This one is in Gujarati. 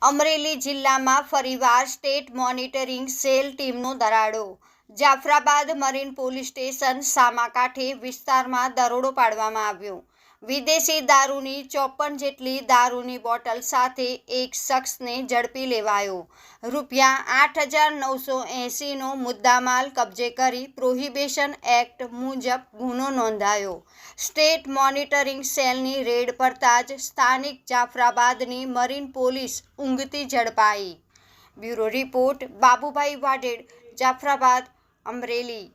અમરેલી જિલ્લામાં ફરીવાર સ્ટેટ મોનિટરિંગ સેલ ટીમનો દરોડો। જાફરાબાદ મરીન પોલીસ સ્ટેશન સામાકાંઠે વિસ્તારમાં દરોડો પાડવામાં આવ્યો। વિદેશી દારૂની 54 જેટલી દારૂની બોટલ સાથે એક શખ્સને ઝડપી લેવાયો। રૂપિયા 8,980નો મુદ્દામાલ કબજે કરી પ્રોહિબિશન એક્ટ મુજબ ગુનો નોંધાયો। સ્ટેટ મોનિટરિંગ સેલની રેડ પડતા જ સ્થાનિક જાફરાબાદની મરીન પોલીસ ઊંઘતી ઝડપાઈ। Bureau report Babubhai Vadher, Jafrabad, Amreli.